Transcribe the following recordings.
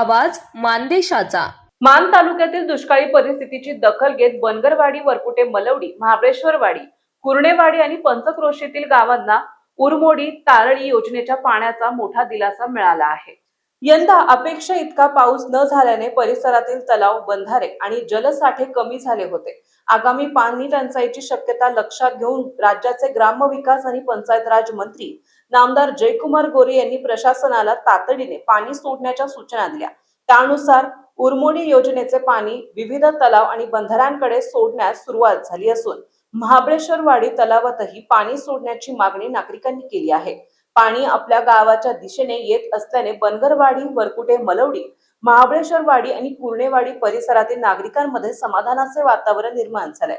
आवाज मानदेशाचा। मान तालुक्यातील दुष्काळी परिस्थितीची दखल घेत बनगरवाडी, वरकुटे, मलवडी, महाबळेश्वरवाडी, कुर्णेवाडी आणि पंचक्रोशीतील गावांना उरमोडी तारळी योजनेच्या पाण्याचा मोठा दिलासा मिळाला आहे। यंदा अपेक्षा इतका पाऊस न झाल्याने परिसरातील तलाव, बंधारे आणि जलसाठे कमी झाले होते। आगामी पाणी टंचाईची शक्यता लक्षात घेऊन राज्याचे ग्रामविकास आणि पंचायत राज मंत्री नामदार जयकुमार गोरे यांनी प्रशासनाला तातडीने पाणी सोडण्याच्या सूचना दिल्या। त्यानुसार उरमोडी योजनेचे पाणी विविध तलाव आणि बंधाऱ्यांकडे सोडण्यास सुरुवात झाली असून महाबळेश्वरवाडी तलावातही पाणी सोडण्याची मागणी नागरिकांनी केली आहे। पाणी आपल्या गावाच्या दिशेने येत असल्याने बनगरवाडी, वरकुटे, मलवडी, महाबळेश्वरवाडी आणि कुर्णेवाडी परिसरातील नागरिकांमध्ये समाधानाचे वातावरण निर्माण झालंय।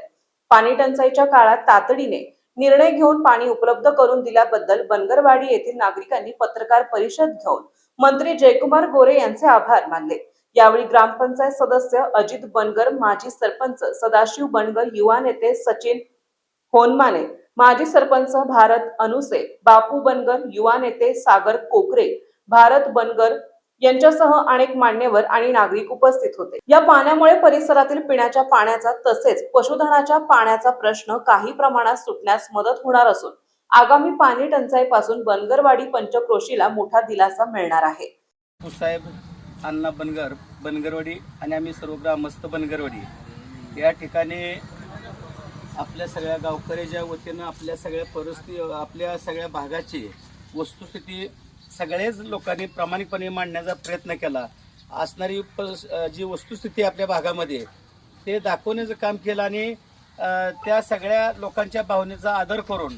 पाणी टंचाईच्या काळात तातडीने निर्णय घेऊन पाणी उपलब्ध करून दिल्याबद्दल बनगरवाडी येथील नागरिकांनी पत्रकार परिषद घेऊन मंत्री जयकुमार गोरे यांचे आभार मानले। यावेळी ग्रामपंचायत सदस्य अजित बनगर, माजी सरपंच सदाशिव बनगर, युवा नेते सचिन होनमाने, माजी सरपंच भारत अनुसे, बापू बनगर, युवा नेते सागर कोकरे, भारत बनगर यांच्यासह अनेक मान्यवर आणि नागरिक उपस्थित होते। या पाण्यामुळे परिसरातील पिण्याच्या पाण्याचा तसेच पशुधनाच्या पाण्याचा प्रश्न काही प्रमाणात सुटण्यास मदत होणार असून आगामी पाणी टंचाईपासून बनगरवाडी, पंचक्रोशीला मोठा दिलासा मिळणार आहे। साहेब अण्णा बनगर, बनगरवाडी आणि आम्ही सर्व ग्रामस्थ बनगरवाडी या ठिकाणी आपल्या सगळ्या गावकऱ्याच्या वतीनं आपल्या सगळ्या परिस्थिती, आपल्या सगळ्या भागाची वस्तुस्थिती सगळ्याच लोकांनी प्रामाणिकपणे मांडण्याचा प्रयत्न केला। असणारी जी वस्तुस्थिती आपल्या भागामध्ये ते दाखवण्याचं काम केलं आणि त्या सगळ्या लोकांच्या भावनेचा आदर करून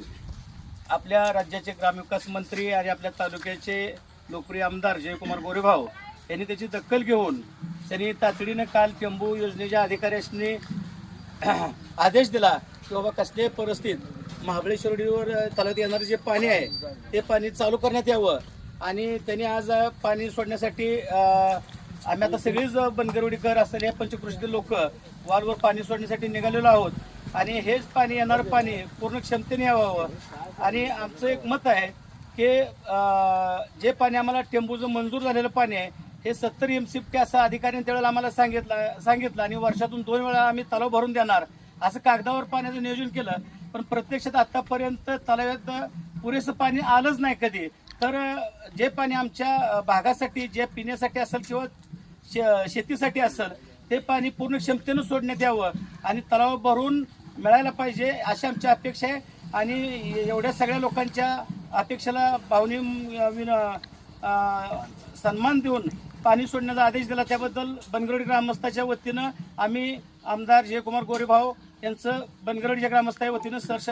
आपल्या राज्याचे ग्रामविकास मंत्री आणि आपल्या तालुक्याचे लोकप्रिय आमदार जयकुमार गोरे भाऊ यांनी त्याची दखल घेऊन त्यांनी तातडीनं काल टेंबू योजनेच्या अधिकाऱ्यांनी आदेश दिला की बाबा कसल्याही परिस्थितीत महाबळेश्वरवर तलावात येणारे जे पाणी आहे ते पाणी चालू करण्यात यावं। आणि त्यांनी आज पाणी सोडण्यासाठी आम्ही आता सगळीच बनगरवाडीकर असलेले पंचक्रोशीतील लोक वारंवार पाणी सोडण्यासाठी निघालेलो आहोत आणि हेच पाणी, येणारं पाणी पूर्ण क्षमतेने यावं। आणि आमचं एक मत आहे की जे पाणी आम्हाला टेंबूचं मंजूर झालेलं पाणी आहे हे 70 MCFT असं अधिकाऱ्यांनी त्यावेळेला आम्हाला सांगितलं आणि वर्षातून 2 वेळा आम्ही तलाव भरून देणार असं कागदावर पाण्याचं नियोजन केलं। पण प्रत्यक्षात आतापर्यंत तलावात पुरेसं पाणी आलंच नाही कधी। तर जे पाणी आमच्या भागासाठी, जे पिण्यासाठी असेल किंवा शेतीसाठी असेल ते पाणी पूर्ण क्षमतेनं सोडण्यात यावं आणि तलाव भरून मिळायला पाहिजे अशी आमची अपेक्षा आहे। आणि एवढ्या सगळ्या लोकांच्या अपेक्षेला सन्मान देऊन पाणी सोडण्याचा आदेश दिला त्याबद्दल बनगरवाडी ग्रामस्थाच्या वतीनं आम्ही आमदार जयकुमार गोरे भाऊ यांचं बनगरवाडीच्या ग्रामस्थाच्या वतीनं सहर्ष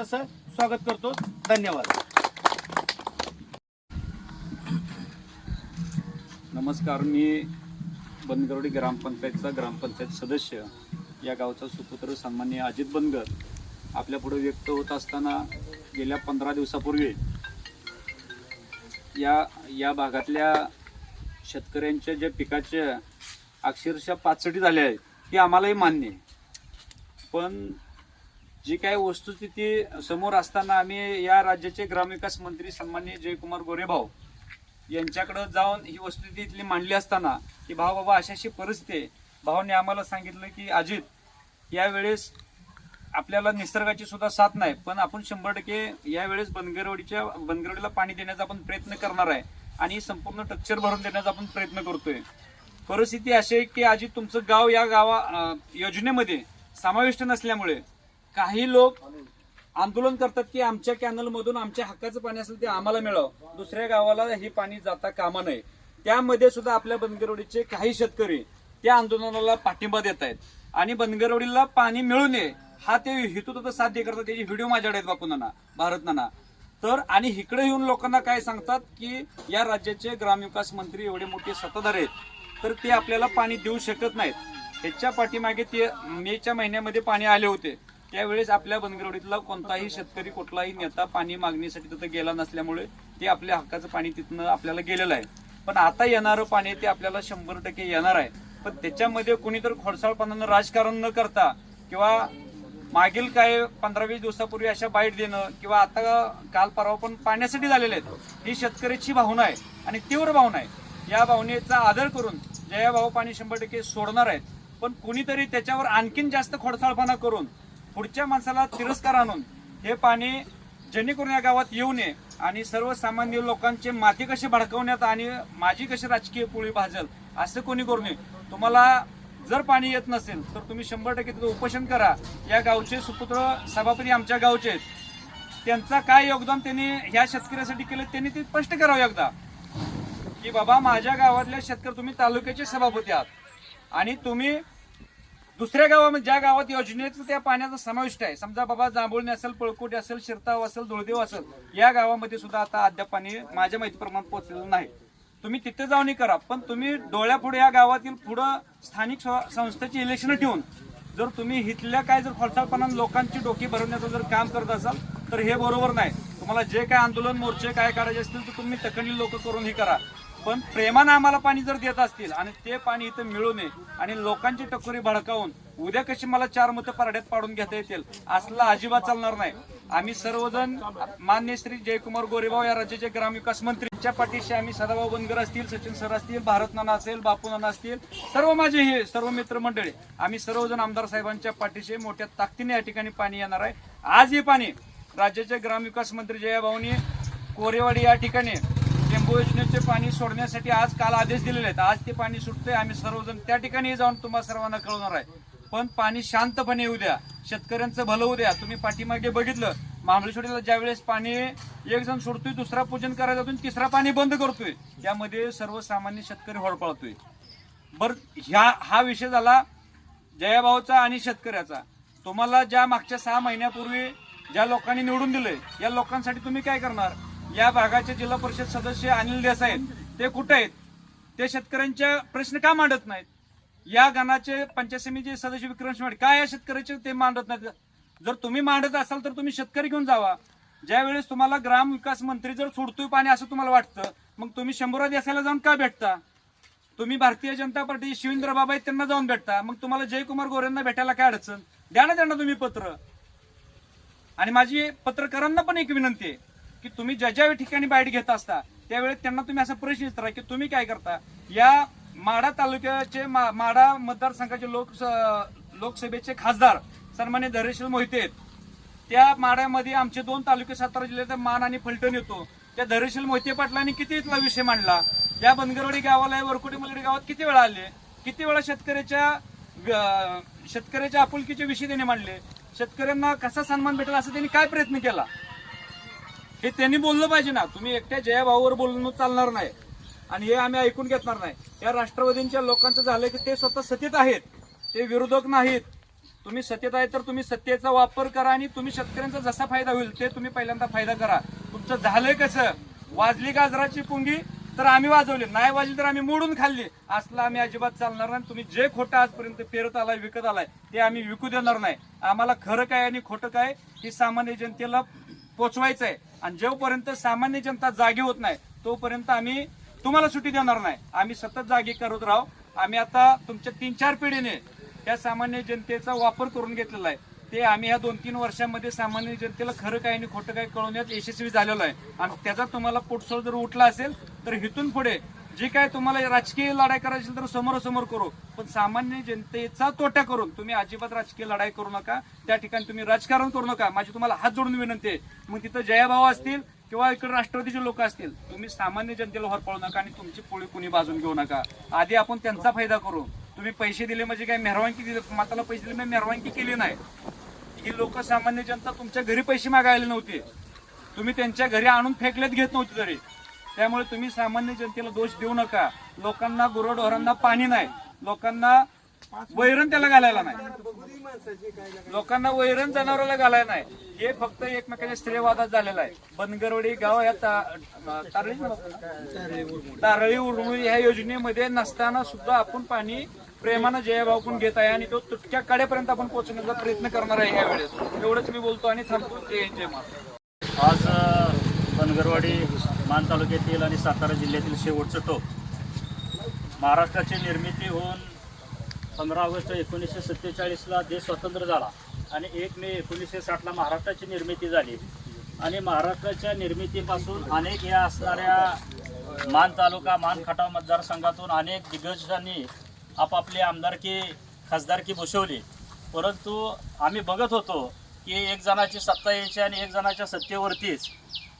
स्वागत करतो। धन्यवाद। नमस्कार, मी बनगरवाडी ग्रामपंचायतचा ग्रामपंचायत सदस्य, या गावचा सुपुत्र सन्माननीय अजित बनगर आपल्या पुढे व्यक्त होत असताना गेल्या 15 दिवसापूर्वी या भागातल्या शेतकऱ्यांच्या ज्या पिकाच्या अक्षरशः पाचडी झाल्या आहेत ती आम्हालाही मान्य आहे। पण जी काही वस्तुस्थिती समोर असताना आम्ही या राज्याचे ग्रामविकास मंत्री सन्माननीय जयकुमार गोरे भाऊ यांच्याकडे जाऊन ही वस्तुस्थिती इथली मांडली असताना की भाऊ बाबा अशी परिस्थिती आहे, भाऊने आम्हाला सांगितलं की अजित यावेळेस आपल्याला निसर्गाची सुद्धा साथ नाही, पण आपण 100% यावेळेस बनगरवाडीला पाणी देण्याचा आपण प्रयत्न करणार आहे आणि संपूर्ण टक्चर भरून देण्याचा आपण प्रयत्न करतोय। परिस्थिती अशी आहे की अजित तुमचं गाव या योजनेमध्ये समाविष्ट नसल्यामुळे काही लोक आंदोलन करतात की आमच्या कॅनलमधून आमच्या हक्काचं पाणी असेल ते आम्हाला मिळावं, दुसऱ्या गावाला हे पाणी जाता कामा नये। त्यामध्ये सुद्धा आपल्या बनगरवाडीचे काही शेतकरी त्या आंदोलनाला पाठिंबा देत आहेत आणि बनगरवाडीला पाणी मिळू नये हा ते हेतू साध्य करतात। त्याचे व्हिडिओ माझ्याकडे आहेत बापू नाना, भारत नाना। तर आणि इकडे येऊन लोकांना काय सांगतात की या राज्याचे ग्रामविकास मंत्री एवढे मोठे सत्ताधार आहेत तर ते आपल्याला पाणी देऊ शकत नाहीत। ह्याच्या पाठीमागे ते मेच्या महिन्यामध्ये पाणी आले होते, त्यावेळेस आपल्या बनगरवाडीतला कोणताही शेतकरी, कुठलाही नेता पाणी मागणीसाठी तिथं गेला नसल्यामुळे ते आपल्या हक्काचं पाणी तिथनं आपल्याला गेलेलं आहे। पण आता येणारं पाणी ते आपल्याला 100% येणार आहे। पण त्याच्यामध्ये कुणीतरी खोडसाळपणानं राजकारण न करता किंवा मागील काय 15-20 दिवसापूर्वी अशा बाईट देणं किंवा आता काल परवा पण पाण्यासाठी झालेले आहेत, ही शेतकऱ्याची भावना आहे आणि तीव्र भावना आहे। या भावनेचा आदर करून जयाभाऊ पाणी 100% सोडणार आहेत, पण कुणीतरी त्याच्यावर आणखीन जास्त खोडसाळपणा करून पुढच्या माणसाला तिरस्कार आणून हे पाणी जेणेकरून या गावात येऊ नये आणि सर्वसामान्य लोकांचे माती कशी भडकवण्यात आणि माझी कशी राजकीय पोळी भाजल असं कोणी करू नये. तुम्हाला जर पाणी येत नसेल तर तुम्ही 100% तिथं उपोषण करा. या गावचे सुपुत्र सभापती आमच्या गावचे आहेत, त्यांचा काय योगदान त्यांनी ह्या शेतकऱ्यासाठी केलं त्यांनी ते स्पष्ट करावं एकदा की बाबा माझ्या गावातल्या शेतकरी, तुम्ही तालुक्याचे सभापती आहात आणि तुम्ही दुसऱ्या गावामध्ये ज्या गावात योजनेचं त्या पाण्याचा समाविष्ट आहे, समजा बाबा जांभुळणी असेल, पळकोटी असेल, शिरताव असेल, धुळदेव असेल, या गावामध्ये सुद्धा आता अद्याप पाणी माझ्या माहितीप्रमाणे पोहोचलेलं नाही. तुम्ही तिथे जाऊन करा, पण तुम्ही डोळ्यापुढे या गावातील पुढं स्थानिक संस्थेची इलेक्शन ठेवून जर तुम्ही इथल्या काय जर खोडसाळपणाने लोकांची डोकी भरवण्याचं जर काम करत असाल तर हे बरोबर नाही. तुम्हाला जे काय आंदोलन मोर्चे काय काढायचे असतील तर तुम्ही तकंडी लोक करून हे करा, पण प्रेमानं आम्हाला पाणी जर देत असतील आणि ते पाणी इथं मिळू नये आणि लोकांची टकोरी भडकावून उद्या कशी मला 4 मतं परड्यात पाडून घेता येतील असला अजिबात चालणार नाही. आम्ही सर्वजण मान्य श्री जयकुमार गोरेभाऊ या राज्याचे ग्रामविकास मंत्रीच्या पाठीशी आम्ही सदाभाऊ बनगर असतील, सचिन सर असतील, भारत नाना असेल, बापू नाना असतील, सर्व माझे हे सर्व मित्रमंडळी आम्ही सर्वजण आमदार साहेबांच्या पाठीशी मोठ्या ताकदीने या ठिकाणी पाणी येणार आहे. आज हे पाणी राज्याचे ग्रामविकास मंत्री जयाभाऊनी कोरेवाडी या ठिकाणी टेंबू योजनेचे पाणी सोडण्यासाठी आज काल आदेश दिलेले आहेत. आज ते पाणी सुटते. आम्ही सर्वजण त्या ठिकाणी जाऊन तुम्हाला सर्वांना कळवणार आहे. पण पाणी शांतपणे येऊ द्या, शेतकऱ्यांचं भलं होऊ द्या. तुम्ही पाठीमागे बघितलं महाबळेश्वरीला ज्यावेळेस पाणी एक जण सोडतोय, दुसरा पूजन करायला जातोय, तिसरा पाणी बंद करतोय, यामध्ये सर्वसामान्य शेतकरी होरपळतोय. बरं, हा विषय झाला जयाभाऊचा आणि शेतकऱ्याचा. तुम्हाला ज्या मागच्या 6 महिन्यापूर्वी ज्या लोकांनी निवडून दिलंय या लोकांसाठी तुम्ही काय करणार? या भागाचे जिल्हा परिषद सदस्य अनिल देसाई ते कुठे आहेत? ते शेतकऱ्यांच्या प्रश्न का मांडत नाहीत? या गणाचे पंचायत समितीचे सदस्य विक्रम शिवाडे काय या शेतकऱ्याचे ते मांडत नाहीत? जर तुम्ही मांडत असाल तर तुम्ही शेतकरी घेऊन जावा. ज्या वेळेस तुम्हाला ग्रामविकास मंत्री जर सोडतोय पाणी असं तुम्हाला वाटतं, मग तुम्ही 100 देसाईला जाऊन का भेटता? तुम्ही भारतीय जनता पार्टी शिवेंद्र बाबा आहेत त्यांना जाऊन भेटता, मग तुम्हाला जयकुमार गोरेंना भेटायला काय अडचण? द्या ना त्यांना तुम्ही पत्र. आणि माझी पत्रकारांना पण एक विनंती आहे की तुम्ही ज्या ठिकाणी बाईट घेत असता त्यावेळेस त्यांना तुम्ही असा प्रश्न विचारा की तुम्ही काय करता. या माढा तालुक्याचे माढा मतदारसंघाचे लोकसभेचे खासदार सन्मान्य धैर्यशील मोहिते आहेत. त्या माढ्यामध्ये आमचे 2 तालुके सातारा जिल्ह्यात मान आणि फलटण येतो. त्या धैर्यशील मोहिते पाटलांनी किती इथला विषय मांडला. या बनगरवाडी गावाला, वरकुटे मलडी गावात किती वेळा आले, किती वेळा शेतकऱ्याच्या आपुलकीचे विषय त्यांनी मांडले. शेतकऱ्यांना कसा सन्मान भेटेल असं त्यांनी काय प्रयत्न केला हे त्यांनी बोललं पाहिजे ना. तुम्ही एकट्या जयाभाऊवर बोलणं चालणार नाही आणि हे आम्ही ऐकून घेणार नाही. या राष्ट्रवादींच्या लोकांचं झालं की ते स्वतः सत्तेत आहेत, ते विरोधक नाहीत. तुम्ही सत्तेत आहे तर तुम्ही सत्तेचा वापर करा आणि तुम्ही शेतकऱ्यांचा जसा फायदा होईल ते तुम्ही पहिल्यांदा फायदा करा. तुमचं झालंय कसं? वाजली गाजराची पुंगी तर आम्ही वाजवली, नाही वाजली तर आम्ही मोडून खाल्ली, असला आम्ही अजिबात चालणार नाही. तुम्ही जे खोटं आजपर्यंत पेरत आलाय, विकत आलाय ते आम्ही विकू देणार नाही. आम्हाला खरं काय आणि खोटं काय हे सामान्य जनतेला पोचवायचं आहे आणि जोपर्यंत सामान्य जनता जागी होत नाही तोपर्यंत आम्ही तुम्हाला सुट्टी देणार नाही. आम्ही सतत जागी करत राहू. आम्ही आता तुमच्या 3-4 पिढीने त्या सामान्य जनतेचा वापर करून घेतलेला आहे. ते आम्ही ह्या 2-3 वर्षांमध्ये सामान्य जनतेला खरं काय आणि खोटं काय कळवण्यात यशस्वी झालेलो आहे आणि त्याचा तुम्हाला पोटसोळ जर उठला असेल तर इथून पुढे जे काय तुम्हाला राजकीय लढाई करायची तर समोरासमोर करू, पण सामान्य जनतेचा तोटा करून तुम्ही अजिबात राजकीय लढाई करू नका. त्या ठिकाणी तुम्ही राजकारण करू नका. माझी तुम्हाला हात जोडून विनंती आहे. मग तिथं जयाभाऊ असतील किंवा इकडे राष्ट्रवादीचे लोक असतील, तुम्ही सामान्य जनतेला होरपळू नका आणि तुमची पोळी कुणी बाजून घेऊ नका. आधी आपण त्यांचा फायदा करू. तुम्ही पैसे दिले म्हणजे काय मेहरवानगी दिली? माताला पैसे दिले मी मेहरवानगी केली नाही. ही लोक सामान्य जनता तुमच्या घरी पैसे मागायला नव्हते, तुम्ही त्यांच्या घरी आणून फेकलेत घेत नव्हते तरी. त्यामुळे तुम्ही सामान्य जनतेला दोष देऊ नका. लोकांना, गुरढोरांना पाणी नाही, लोकांना वैरण त्याला घालायला नाही, लोकांना वैरण जनावराला घालायला नाही. हे फक्त एकमेकांच्या स्त्रीवादात झालेलं आहे. बनगरवाडी गाव या तारळी उरमुळी ह्या योजनेमध्ये नसताना सुद्धा आपण पाणी प्रेमानं जयाभाऊकडून घेत आहे आणि तो तुटक्या कड्यापर्यंत आपण पोहोचण्याचा प्रयत्न करणार आहे यावेळेस. एवढंच मी बोलतो आणि थांबतो. जय महाराज. आज बनगरवाडी मान तालुक्यातील आणि सातारा जिल्ह्यातील शेवटचं टोक. महाराष्ट्राची निर्मिती होऊन 15 ऑगस्ट 1947ला देश स्वतंत्र झाला आणि 1 मे 1960ला महाराष्ट्राची निर्मिती झाली आणि महाराष्ट्राच्या निर्मितीपासून अनेक या असणाऱ्या मान तालुका मान खटाव मतदारसंघातून अनेक दिग्गजांनी आपापली आमदारकी खासदारकी भूषवली, परंतु आम्ही बघत होतो की एक जणाची सत्ता यायची आणि एक जणाच्या सत्तेवरतीच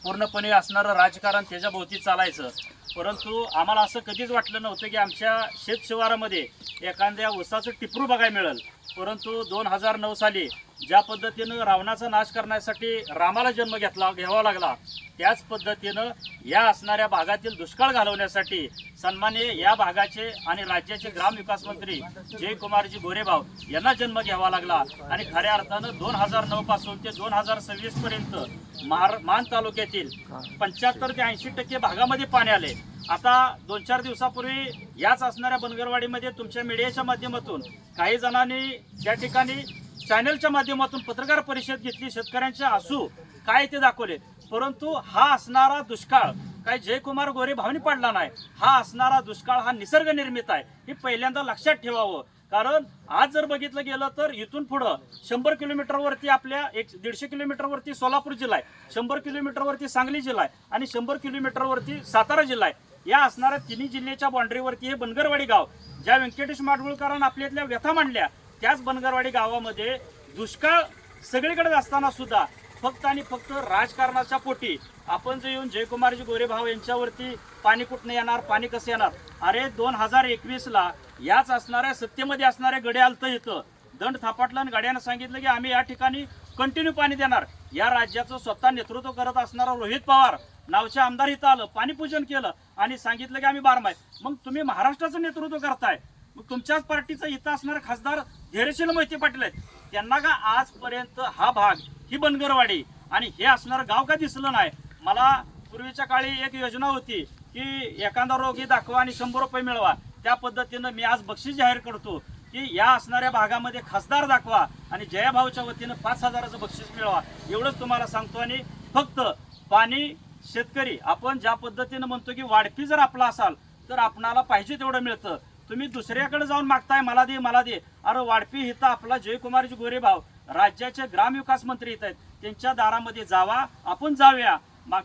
पूर्णपणे असणारं राजकारण त्याच्याभोवती चालायचं. परंतु आम्हाला असं कधीच वाटलं नव्हतं की आमच्या शेतशिवारामध्ये एखाद्या ऊसाचं टिपरू बघायला मिळेल. परंतु 2009 साली ज्या पद्धतीनं रावणाचा नाश करण्यासाठी रामाला जन्म घ्यावा लागला, त्याच पद्धतीनं या असणाऱ्या भागातील दुष्काळ घालवण्यासाठी सन्माननीय या भागाचे आणि राज्याचे ग्रामविकास मंत्री जयकुमारजी गोरेभाव यांना जन्म घ्यावा लागला. आणि खऱ्या अर्थानं 2009 पासून ते 2026 पर्यंत मान तालुक्यातील 75 ते 80% भागामध्ये पाणी आले. आता 2-4 दिवसापूर्वी याच असणाऱ्या बनगरवाडीमध्ये तुमच्या मीडियाच्या माध्यमातून काही जणांनी त्या ठिकाणी चॅनलच्या माध्यमातून पत्रकार परिषद घेतली, शेतकऱ्यांचे आसू काय ते दाखवले. परंतु हा असणारा दुष्काळ काय जयकुमार गोरेभावनी पडला नाही. हा असणारा दुष्काळ हा निसर्ग निर्मित आहे, हे पहिल्यांदा लक्षात ठेवावं. कारण आज जर बघितलं गेलं तर इथून पुढं 100 किलोमीटरवरती आपल्या 150 किलोमीटरवरती सोलापूर जिल्हा आहे, 100 किलोमीटरवरती सांगली जिल्हा आहे आणि 100 किलोमीटरवरती सातारा जिल्हा आहे. या असणाऱ्या तिन्ही जिल्ह्याच्या बाउंड्रीवरती हे बनगरवाडी गाव, ज्या व्यंकटेश माडगुळकरांनी आपल्यातल्या व्यथा मांडल्या, त्याच बनगरवाडी गावामध्ये दुष्काळ सगळीकडे असताना सुद्धा फक्त आणि फक्त राजकारणाच्या पोटी आपण जे येऊन जयकुमारजी गोरेभाव यांच्यावरती पाणी कुठनं येणार, पाणी कसं येणार. अरे 2021ला याच असणाऱ्या सत्तेमध्ये असणाऱ्या गडे आलतं इथं दंड थापाटला आणि गाड्यानं सांगितलं की आम्ही या ठिकाणी कंटिन्यू पाणी देणार. या राज्याचं स्वतः नेतृत्व करत असणारा रोहित पवार नावचे आमदार इथं आलं, पाणीपूजन केलं आणि सांगितलं की आम्ही बारमाही. मग तुम्ही महाराष्ट्राचं नेतृत्व करताय, मग तुमच्याच पार्टीचा इथं असणारे खासदार धैर्यशील मोहिते पाटील आहेत, त्यांना का आजपर्यंत हा भाग, ही बनगरवाडी आणि हे असणारं गाव का दिसलं नाही. मला पूर्वीच्या काळी एक योजना होती की एखादा रोगी दाखवा आणि 100 रुपये मिळवा. त्या पद्धतीनं मी आज बक्षीस जाहीर करतो की या असणाऱ्या भागामध्ये खासदार दाखवा आणि जयाभाऊच्या वतीनं 5,000चं बक्षीस मिळवा. एवढंच तुम्हाला सांगतो. आणि फक्त पाणी शेतकरी आपण ज्या पद्धतीनं म्हणतो की वाढपी जर आपला असाल तर आपणाला पाहिजे तेवढं मिळतं. तुम्ही दुसऱ्याकडे जाऊन मागताय मला दे मला दे. अरे वाढपी इथं आपला जयकुमारजी गोरेभाव राज्याचे ग्रामविकास मंत्री येत आहेत, त्यांच्या दारामध्ये जावा, आपण जाऊया.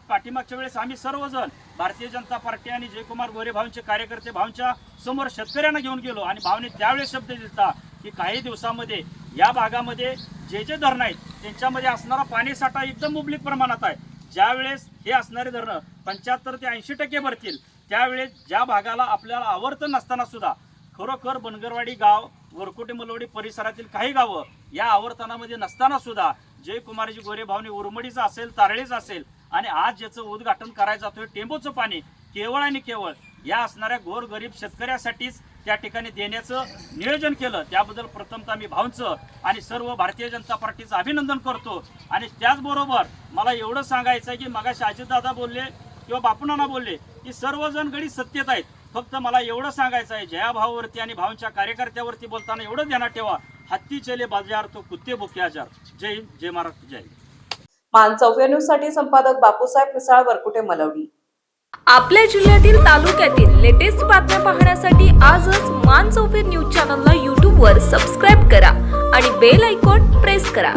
पाठीमागच्या वेळेस आम्ही सर्वजण भारतीय जनता पार्टी आणि जयकुमार गोरेभावचे कार्यकर्ते भाऊंच्या समोर शेतकऱ्यांना घेऊन गेलो आणि भावने त्यावेळेस शब्द दिला की काही दिवसामध्ये या भागामध्ये जे जे धरणं आहेत त्यांच्यामध्ये असणारा पाणीसाठा एकदम मुबलीक प्रमाणात आहे. ज्यावेळेस हे असणारे धरणं 75 ते 80% भरतील, त्यावेळेस ज्या भागाला आपल्याला आवर्तन नसताना सुद्धा खरोखर बनगरवाडी गाव, वरकुटे मलवडी परिसरातील काही गावं या आवर्तनामध्ये नसताना सुद्धा जयकुमारजी गोरेभावने उरमडीचं असेल, तारळीचं असेल आणि आज ज्याचं उद्घाटन करायचं जातोय टेंबूचं पाणी केवळ आणि केवळ या असणाऱ्या गोरगरीब शेतकऱ्यासाठीच त्या ठिकाणी देण्याचं नियोजन केलं. त्याबद्दल प्रथमतः मी भाऊंचं आणि सर्व भारतीय जनता पार्टीचं अभिनंदन करतो. आणि त्याचबरोबर मला एवढं सांगायचं आहे की मगाशी अजितदादा बोलले किंवा बापूनाना बोलले की सर्वजण गडी सत्तेत आहेत. फक्त मला एवढं सांगायचं आहे, जयाभाऊवरती आणि भाऊंच्या कार्यकर्त्यावरती बोलताना एवढं ध्यानात ठेवा, हत्ती चले बाजार तो कुत्ते भुके आजार. जय हिंद, जय महाराष्ट्र, जय हिंद. मान 94 न्यूज साठी संपादक बापूसाहेब मिसाळ, वरकुटे मलवडी. आपल्या जिल्ह्यातील तालुक्यातील लेटेस्ट बातम्या पाहण्यासाठी आजच मान 94 न्यूज चॅनलला YouTube वर सबस्क्राईब करा आणि बेल आयकॉन प्रेस करा.